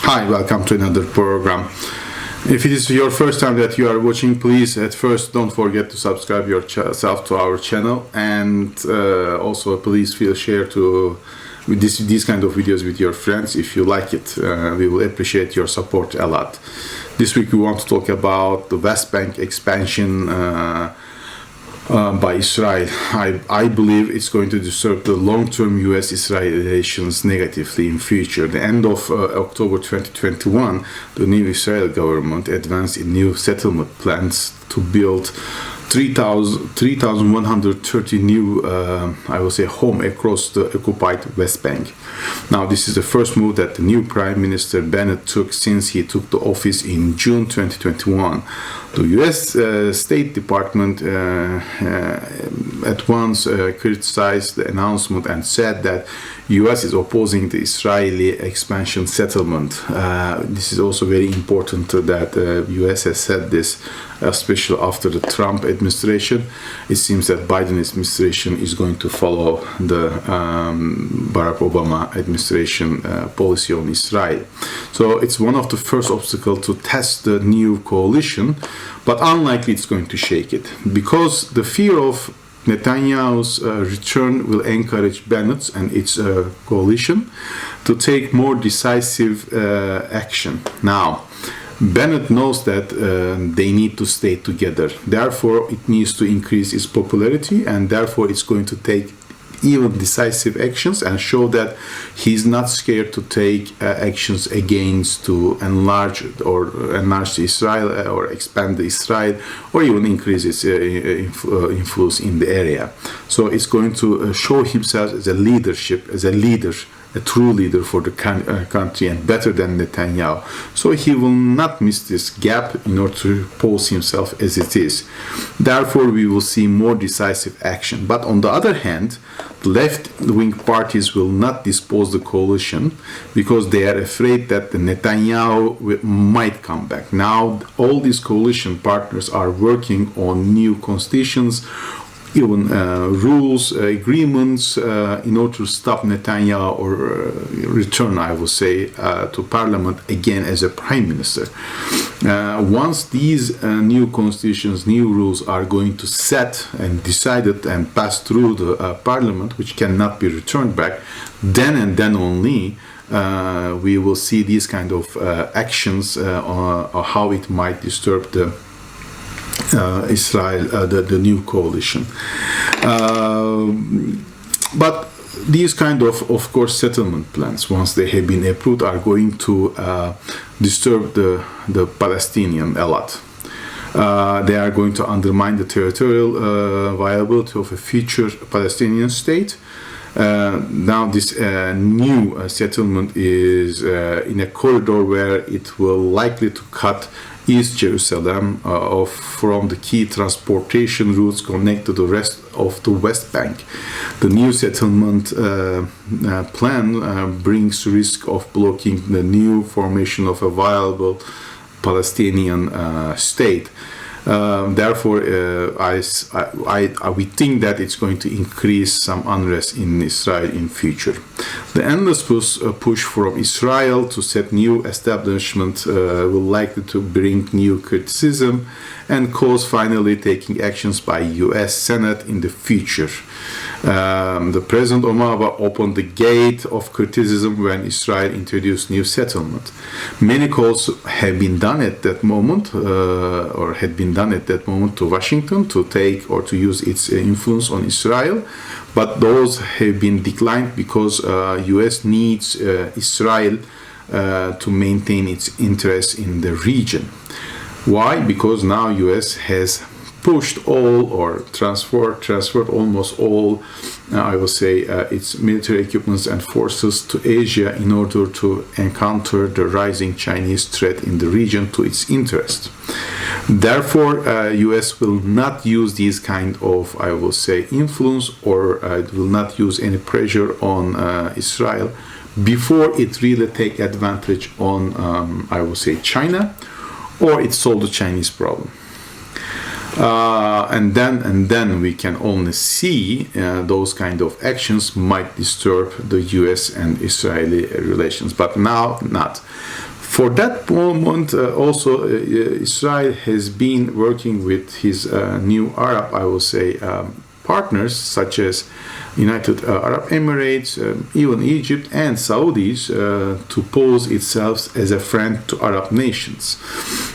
Hi, welcome to another program. If it is your first time that you are watching, please at first don't forget to subscribe yourself to our channel, and also please feel share to with these kind of videos with your friends if you like it. We will appreciate your support a lot. This week we want to talk about the West Bank expansion by Israel. I believe it's going to disturb the long-term US-Israel relations negatively in future. The end of October 2021, the new Israel government advanced in new settlement plans to build 3,130 new, home across the occupied West Bank. Now, this is the first move that the new Prime Minister Bennett took since he took the office in June 2021. The U.S. State Department at once criticized the announcement and said that U.S. is opposing the Israeli expansion settlement. This is also very important that U.S. has said this, especially after the Trump administration. It seems that Biden administration is going to follow the Barack Obama administration policy on Israel. So it's one of the first obstacles to test the new coalition, but unlikely it's going to shake it, because the fear of Netanyahu's return will encourage Bennett and its coalition to take more decisive action. Now, Bennett knows that they need to stay together. Therefore, it needs to increase its popularity, and therefore it's going to take even decisive actions and show that he's not scared to take actions against to enlarge Israel or expand Israel, or even increase its influence in the area. So it's going to show himself as a leader, a true leader for the country, and better than Netanyahu. So he will not miss this gap in order to pose himself as it is. Therefore, we will see more decisive action. But on the other hand, the left-wing parties will not dispose the coalition because they are afraid that the Netanyahu might come back. Now, all these coalition partners are working on new constitutions, even rules, agreements, in order to stop Netanyahu or return, I would say, to parliament again as a prime minister. Once these new constitutions, new rules are going to set and decided and pass through the parliament, which cannot be returned back, then and then only we will see these kind of actions, or how it might disturb the Israel, the new coalition. But these kind of course, settlement plans, once they have been approved, are going to disturb the Palestinian a lot. They are going to undermine the territorial viability of a future Palestinian state. Now this new settlement is in a corridor where it will likely to cut East Jerusalem from the key transportation routes connected to the rest of the West Bank. The new settlement plan brings risk of blocking the new formation of a viable Palestinian state. Therefore, we think that it's going to increase some unrest in Israel in future. The endless push from Israel to set new establishment will likely to bring new criticism and cause finally taking actions by U.S. Senate in the future. The President Obama opened the gate of criticism when Israel introduced new settlement. Many calls have been done at that moment, or had been done at that moment, to Washington to take or to use its influence on Israel, but those have been declined because U.S. needs Israel to maintain its interests in the region. Why? Because now U.S. has pushed all or transferred almost all, its military equipments and forces to Asia in order to encounter the rising Chinese threat in the region to its interest. Therefore, U.S. will not use these kind of, influence, or it will not use any pressure on Israel before it really take advantage on, China, or it solve the Chinese problem. And then we can only see those kind of actions might disturb the U.S. and Israeli relations, but now not. For that moment, also Israel has been working with his new Arab, I will say, partners such as United Arab Emirates, even Egypt and Saudis to pose itself as a friend to Arab nations.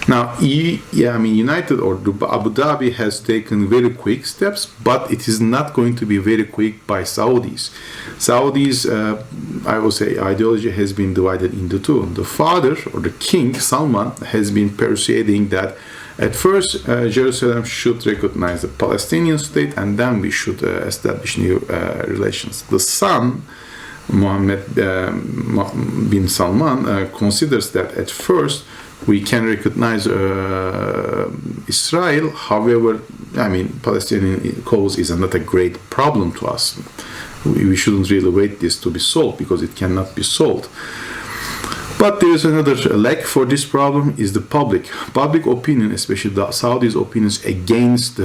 Now, United or Abu Dhabi has taken very quick steps, but it is not going to be very quick by Saudis. Saudis, I will say, ideology has been divided into two. The father or the king, Salman, has been persuading that at first, Jerusalem should recognize the Palestinian state, and then we should establish new relations. The son, Mohammed bin Salman, considers that at first we can recognize Israel. However, Palestinian cause is not a great problem to us. We shouldn't really wait this to be solved because it cannot be solved. But there is another leg for this problem is the public opinion, especially the Saudis' opinions against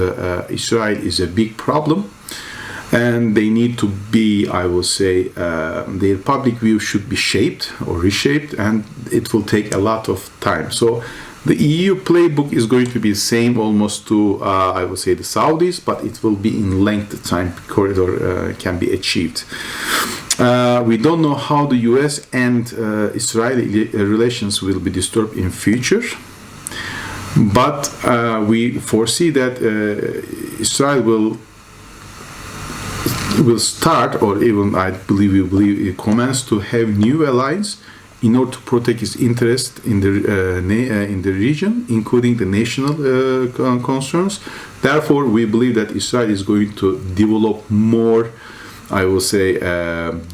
Israel is a big problem, and they need to be, I will say, their public view should be shaped or reshaped, and it will take a lot of time. So the EU playbook is going to be the same almost to, I would say, the Saudis, but it will be in length the time corridor can be achieved. We don't know how the US and Israeli relations will be disturbed in future, but we foresee that Israel will start, or even I believe it commence to have new allies in order to protect its interest in the region, including the national concerns. Therefore, we believe that Israel is going to develop more, I will say,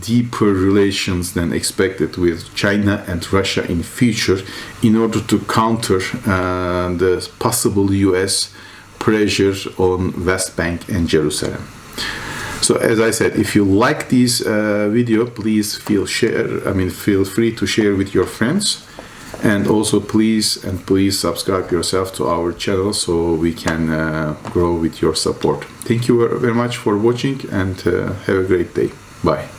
deeper relations than expected with China and Russia in future in order to counter the possible US pressure on West Bank and Jerusalem. So as I said, if you like this video, please feel free to share with your friends, and also please subscribe yourself to our channel so we can grow with your support. Thank you very much for watching, and have a great day. Bye.